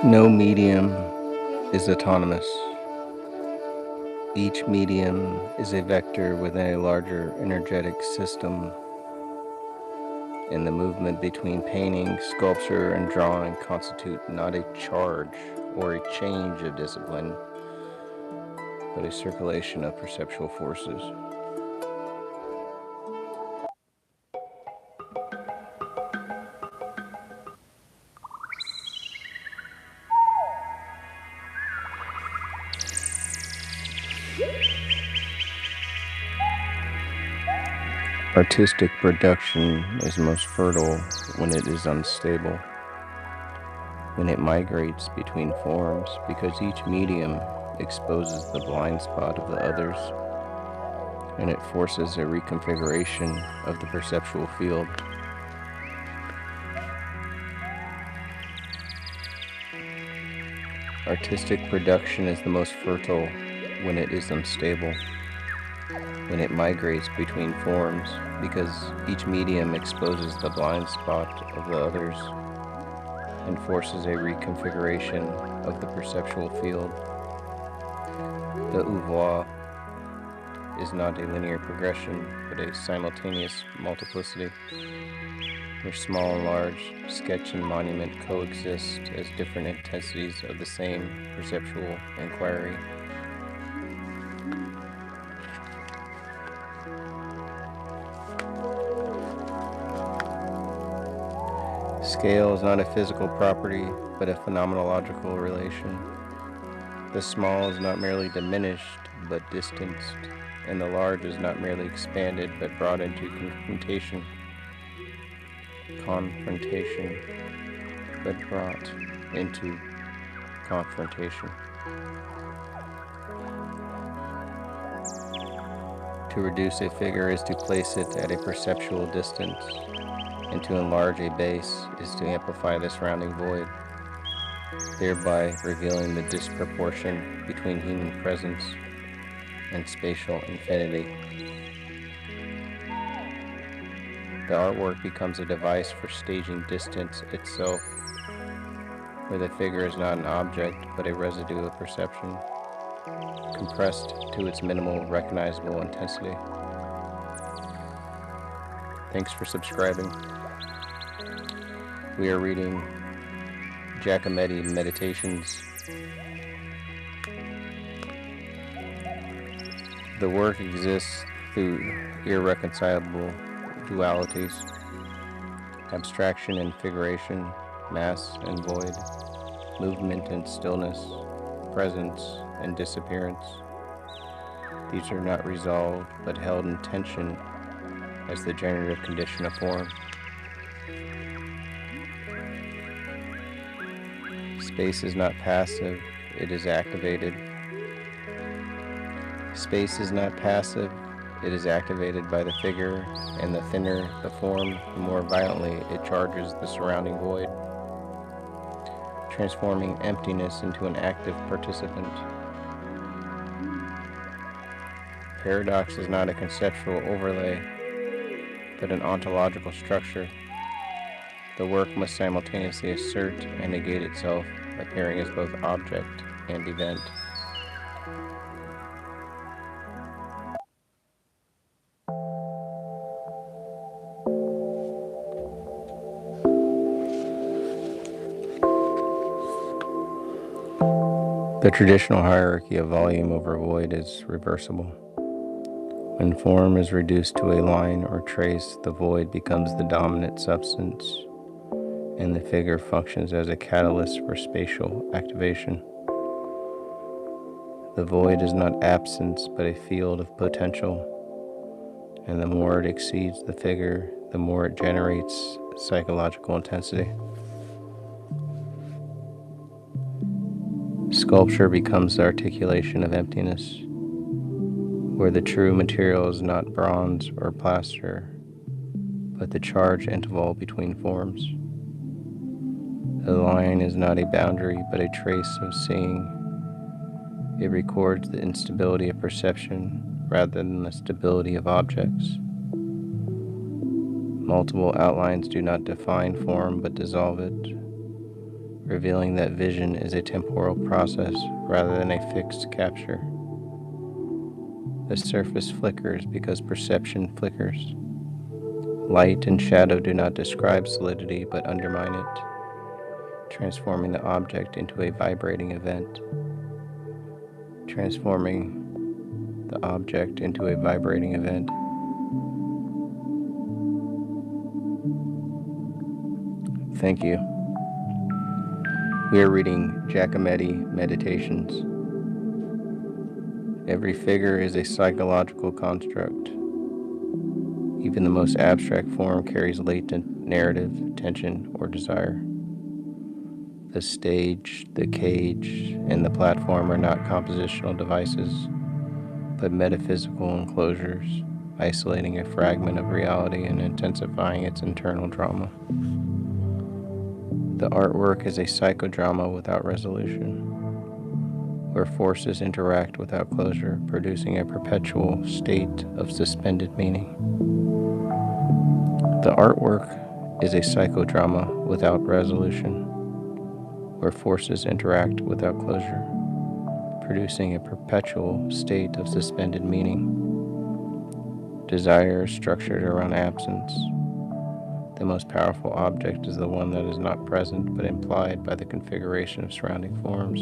No medium is autonomous. Each medium is a vector within a larger energetic system, and the movement between painting, sculpture, and drawing constitute not a charge or a change of discipline, but a circulation of perceptual forces. Artistic production is most fertile when it is unstable, when it migrates between forms, because each medium exposes the blind spot of the others, and it forces a reconfiguration of the perceptual field. Artistic production is the most fertile when it is unstable, when it migrates between forms, because each medium exposes the blind spot of the others and forces a reconfiguration of the perceptual field. The oeuvre is not a linear progression, but a simultaneous multiplicity, where small and large, sketch and monument coexist as different intensities of the same perceptual inquiry. Scale is not a physical property, but a phenomenological relation. The small is not merely diminished, but distanced, and the large is not merely expanded, but brought into confrontation, but brought into confrontation. To reduce a figure is to place it at a perceptual distance, and to enlarge a base is to amplify the surrounding void, thereby revealing the disproportion between human presence and spatial infinity. The artwork becomes a device for staging distance itself, where the figure is not an object, but a residue of perception, compressed to its minimal recognizable intensity. Thanks for subscribing. We are reading Giacometti Meditations. The work exists through irreconcilable dualities, abstraction and figuration, mass and void, movement and stillness, presence and disappearance. These are not resolved, but held in tension as the generative condition of form. Space is not passive, it is activated. Space is not passive, it is activated by the figure, and the thinner the form, the more violently it charges the surrounding void, transforming emptiness into an active participant. Paradox is not a conceptual overlay, but an ontological structure. The work must simultaneously assert and negate itself, appearing as both object and event. The traditional hierarchy of volume over void is reversible. When form is reduced to a line or trace, the void becomes the dominant substance, and the figure functions as a catalyst for spatial activation. The void is not absence, but a field of potential, and the more it exceeds the figure, the more it generates psychological intensity. Sculpture becomes the articulation of emptiness, where the true material is not bronze or plaster, but the charge interval between forms. The line is not a boundary, but a trace of seeing. It records the instability of perception rather than the stability of objects. Multiple outlines do not define form, but dissolve it, revealing that vision is a temporal process rather than a fixed capture. The surface flickers because perception flickers. Light and shadow do not describe solidity but undermine it, transforming the object into a vibrating event. Transforming the object into a vibrating event. Thank you. We are reading Giacometti Meditations. Every figure is a psychological construct. Even the most abstract form carries latent narrative, tension, or desire. The stage, the cage, and the platform are not compositional devices, but metaphysical enclosures, isolating a fragment of reality and intensifying its internal drama. The artwork is a psychodrama without resolution, where forces interact without closure, producing a perpetual state of suspended meaning. The artwork is a psychodrama without resolution, where forces interact without closure, producing a perpetual state of suspended meaning. Desire is structured around absence. The most powerful object is the one that is not present but implied by the configuration of surrounding forms.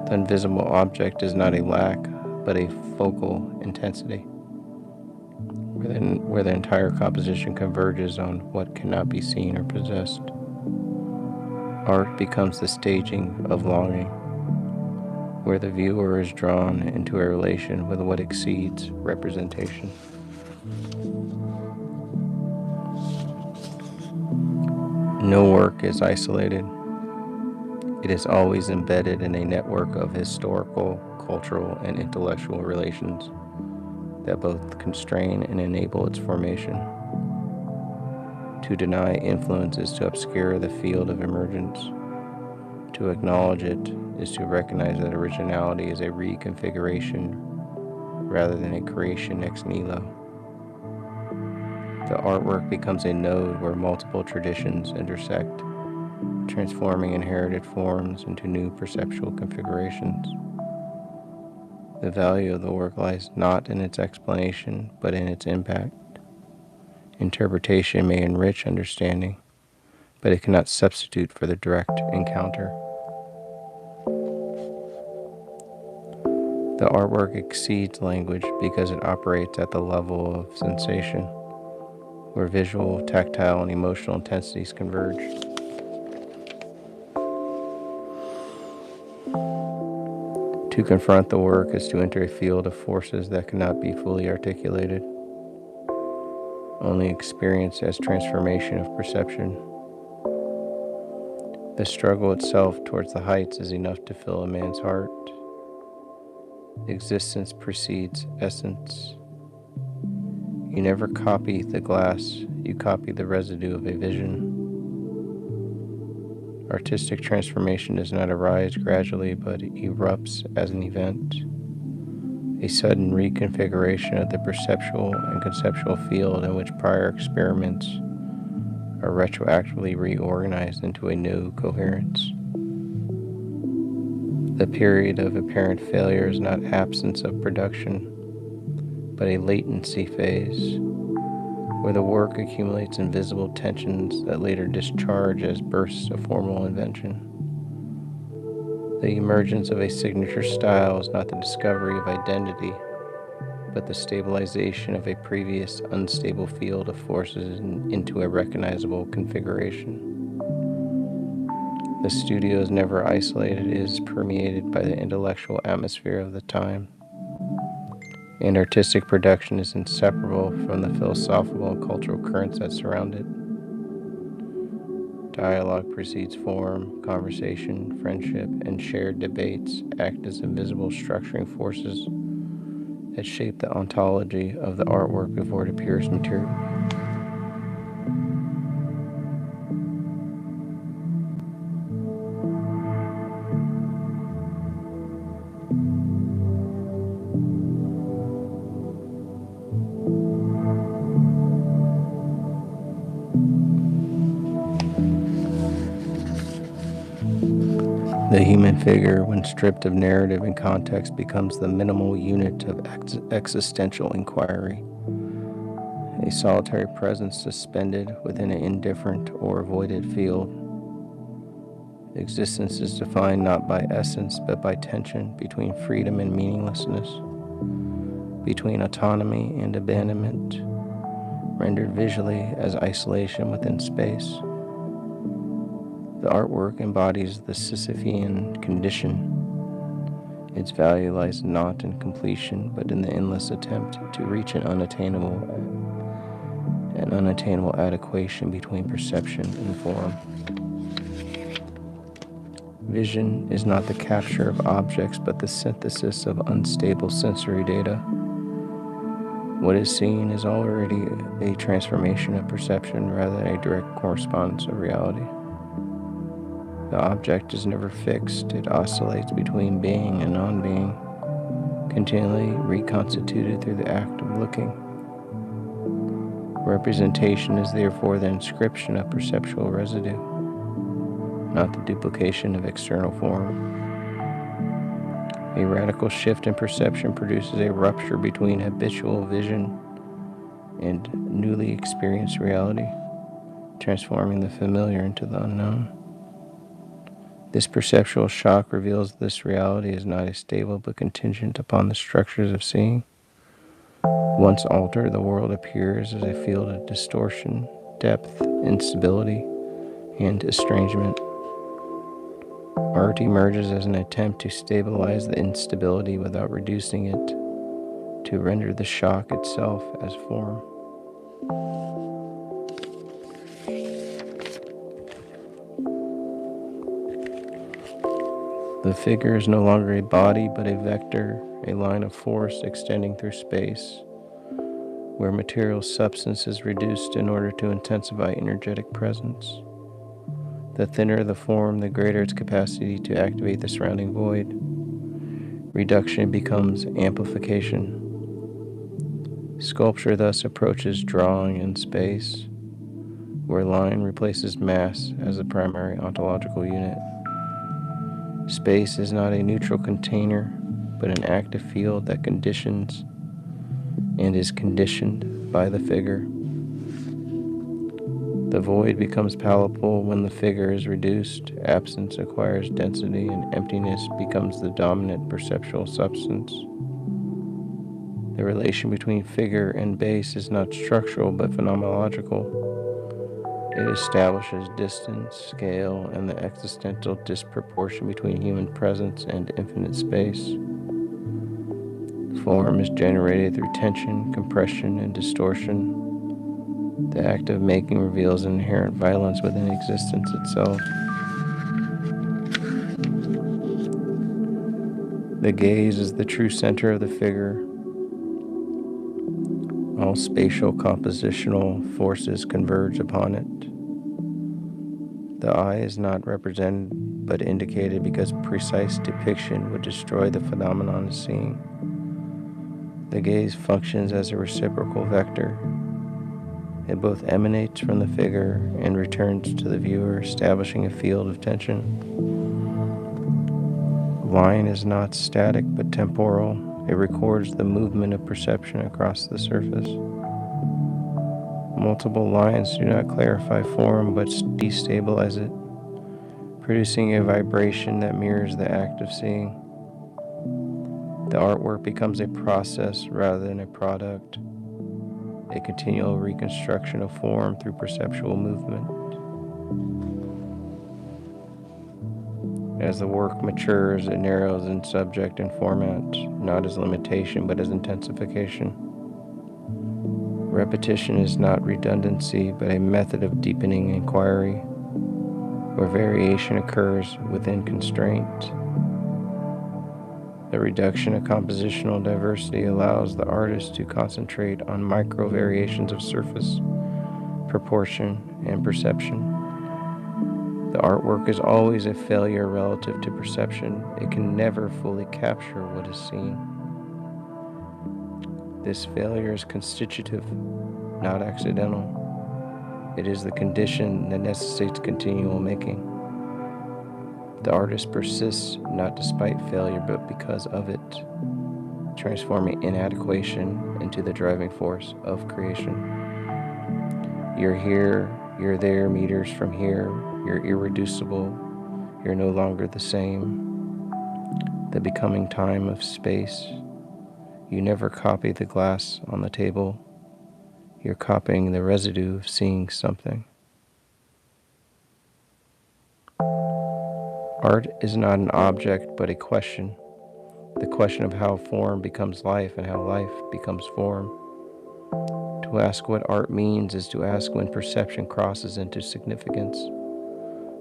The invisible object is not a lack, but a focal intensity, where the entire composition converges on what cannot be seen or possessed. Art becomes the staging of longing, where the viewer is drawn into a relation with what exceeds representation. No work is isolated. It is always embedded in a network of historical, cultural, and intellectual relations that both constrain and enable its formation. To deny influence is to obscure the field of emergence. To acknowledge it is to recognize that originality is a reconfiguration rather than a creation ex nihilo. The artwork becomes a node where multiple traditions intersect, transforming inherited forms into new perceptual configurations. The value of the work lies not in its explanation, but in its impact. Interpretation may enrich understanding, but it cannot substitute for the direct encounter. The artwork exceeds language because it operates at the level of sensation, where visual, tactile, and emotional intensities converge. To confront the work is to enter a field of forces that cannot be fully articulated, only experienced as transformation of perception. The struggle itself towards the heights is enough to fill a man's heart. Existence precedes essence. You never copy the glass, you copy the residue of a vision. Artistic transformation does not arise gradually, but erupts as an event, a sudden reconfiguration of the perceptual and conceptual field in which prior experiments are retroactively reorganized into a new coherence. The period of apparent failure is not absence of production, but a latency phase, where the work accumulates invisible tensions that later discharge as bursts of formal invention. The emergence of a signature style is not the discovery of identity, but the stabilization of a previous unstable field of forces into a recognizable configuration. The studio is never isolated, it is permeated by the intellectual atmosphere of the time. And artistic production is inseparable from the philosophical and cultural currents that surround it. Dialogue precedes form, conversation, friendship, and shared debates act as invisible structuring forces that shape the ontology of the artwork before it appears material. The human figure, when stripped of narrative and context, becomes the minimal unit of existential inquiry, a solitary presence suspended within an indifferent or avoided field. Existence is defined not by essence but by tension between freedom and meaninglessness, between autonomy and abandonment, rendered visually as isolation within space. The artwork embodies the Sisyphean condition. Its value lies not in completion, but in the endless attempt to reach an unattainable adequation between perception and form. Vision is not the capture of objects, but the synthesis of unstable sensory data. What is seen is already a transformation of perception rather than a direct correspondence of reality. The object is never fixed. It oscillates between being and non-being, continually reconstituted through the act of looking. Representation is therefore the inscription of perceptual residue, not the duplication of external form. A radical shift in perception produces a rupture between habitual vision and newly experienced reality, transforming the familiar into the unknown. This perceptual shock reveals this reality is not a stable but contingent upon the structures of seeing. Once altered, the world appears as a field of distortion, depth, instability, and estrangement. Art emerges as an attempt to stabilize the instability without reducing it, to render the shock itself as form. The figure is no longer a body but a vector, a line of force extending through space, where material substance is reduced in order to intensify energetic presence. The thinner the form, the greater its capacity to activate the surrounding void. Reduction becomes amplification. Sculpture thus approaches drawing in space, where line replaces mass as the primary ontological unit. Space is not a neutral container, but an active field that conditions and is conditioned by the figure. The void becomes palpable when the figure is reduced, absence acquires density, and emptiness becomes the dominant perceptual substance. The relation between figure and base is not structural but phenomenological. It establishes distance, scale, and the existential disproportion between human presence and infinite space. Form is generated through tension, compression, and distortion. The act of making reveals an inherent violence within existence itself. The gaze is the true center of the figure. All spatial compositional forces converge upon it. The eye is not represented but indicated because precise depiction would destroy the phenomenon of seeing. The gaze functions as a reciprocal vector. It both emanates from the figure and returns to the viewer, establishing a field of tension. Line is not static but temporal. It records the movement of perception across the surface. Multiple lines do not clarify form but destabilize it, producing a vibration that mirrors the act of seeing. The artwork becomes a process rather than a product, a continual reconstruction of form through perceptual movement. As the work matures, it narrows in subject and format, not as limitation but as intensification. Repetition is not redundancy, but a method of deepening inquiry, where variation occurs within constraint. The reduction of compositional diversity allows the artist to concentrate on micro variations of surface, proportion, and perception. The artwork is always a failure relative to perception. It can never fully capture what is seen. This failure is constitutive, not accidental. It is the condition that necessitates continual making. The artist persists not despite failure, but because of it, transforming inadequation into the driving force of creation. You're here, you're there, meters from here, you're irreducible, you're no longer the same. The becoming time of space. You never copy the glass on the table. You're copying the residue of seeing something. Art is not an object, but a question. The question of how form becomes life and how life becomes form. To ask what art means is to ask when perception crosses into significance,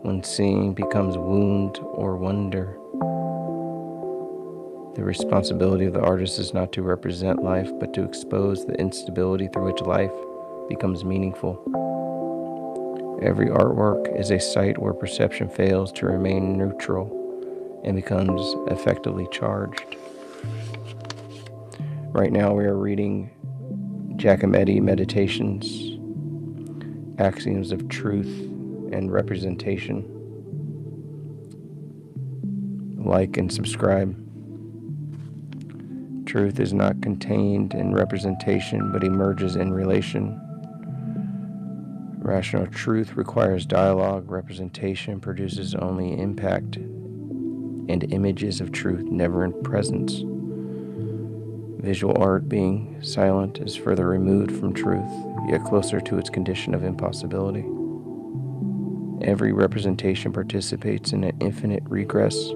when seeing becomes wound or wonder. The responsibility of the artist is not to represent life, but to expose the instability through which life becomes meaningful. Every artwork is a site where perception fails to remain neutral and becomes effectively charged. Right now we are reading Giacometti Meditations, Axioms of Truth and Representation. Like and subscribe. Truth is not contained in representation, but emerges in relation. Rational truth requires dialogue. Representation produces only impact, and images of truth never in presence. Visual art, being silent, is further removed from truth, yet closer to its condition of impossibility. Every representation participates in an infinite regress.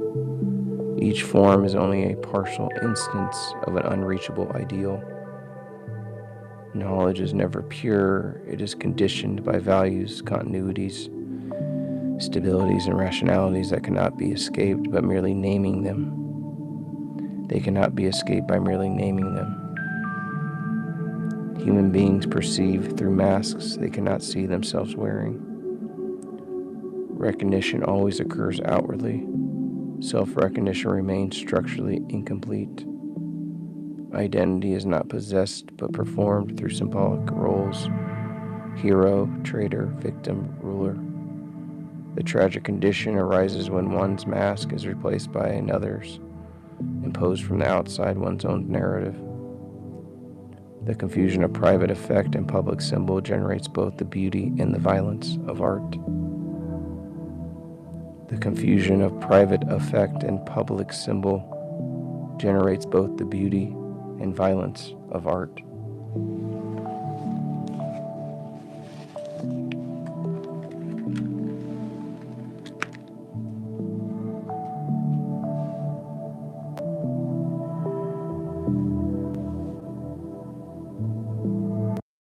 Each form is only a partial instance of an unreachable ideal. Knowledge is never pure. It is conditioned by values, continuities, stabilities, and rationalities that cannot be escaped by merely naming them. They cannot be escaped by merely naming them. Human beings perceive through masks they cannot see themselves wearing. Recognition always occurs outwardly. Self-recognition remains structurally incomplete. Identity is not possessed but performed through symbolic roles: hero, traitor, victim, ruler. The tragic condition arises when one's mask is replaced by another's, imposed from the outside one's own narrative. The confusion of private effect and public symbol generates both the beauty and the violence of art. The confusion of private effect and public symbol generates both the beauty and violence of art.